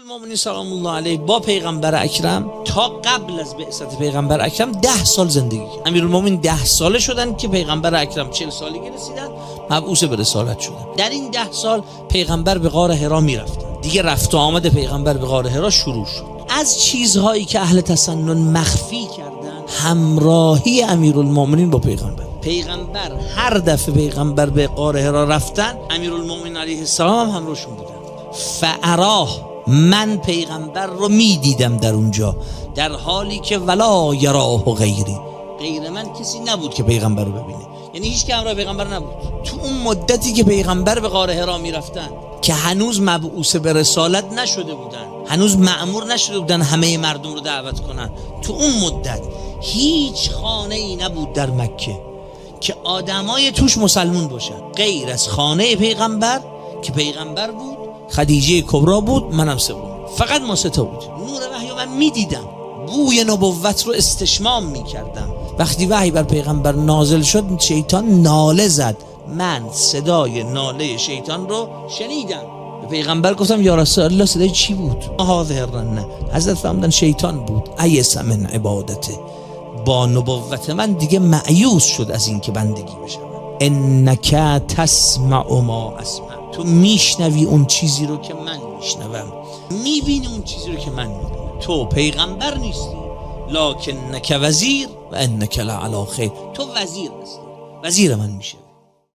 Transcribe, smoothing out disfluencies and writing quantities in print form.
امیرالمومنین سلام الله علیه با پیغمبر اکرم تا قبل از بعثت پیغمبر اکرم 10 سال زندگی کرد. امیرالمومنین 10 ساله شدن که پیغمبر اکرم 40 سالگی رسیدن، مبعوث به رسالت شدن. در این 10 سال پیغمبر به غار حرا میرفتن. دیگه رفت و آمد پیغمبر به غار حرا شروع شد. از چیزهایی که اهل تسنن مخفی کردن همراهی امیرالمومنین با پیغمبر هر دفعه پیغمبر به غار حرا رفتن امیرالمومنین علیه السلام هم همراهشون بودن. فاراه، من پیغمبر رو میدیدم در اونجا، در حالی که ولا یراه غیری، غیر من کسی نبود که پیغمبر رو ببینه. یعنی هیچ که همراه پیغمبر نبود. تو اون مدتی که پیغمبر به غار حرا میرفتن که هنوز مبعوث به رسالت نشده بودن، هنوز مأمور نشده بودن همه مردم رو دعوت کنن، تو اون مدت هیچ خانه ای نبود در مکه که آدمای توش مسلمون باشن غیر از خانه پیغمبر که پیغمبر بود، خدیجه کبرا بود، منم سوم. فقط ما سه تا بود. نور وحی من میدیدم، بوی نبوت رو استشمام میکردم. وقتی وحی بر پیغمبر نازل شد شیطان ناله زد، من صدای ناله شیطان رو شنیدم. به پیغمبر گفتم یا رسول الله صدای چی بود؟ هذه الرنه. حضرت فرمودن شیطان بود. ایس من عبادته، با نبوت من دیگه مایوس شد از این که بندگی بشه. انک تسمع ما اسمع، تو میشنوی اون چیزی رو که من میشنوم، میبینی اون چیزی رو که من میبینم. تو پیغمبر نیستی، لکنک وزیر و انک لعلی خیر، تو وزیر هستی، وزیر من میشه.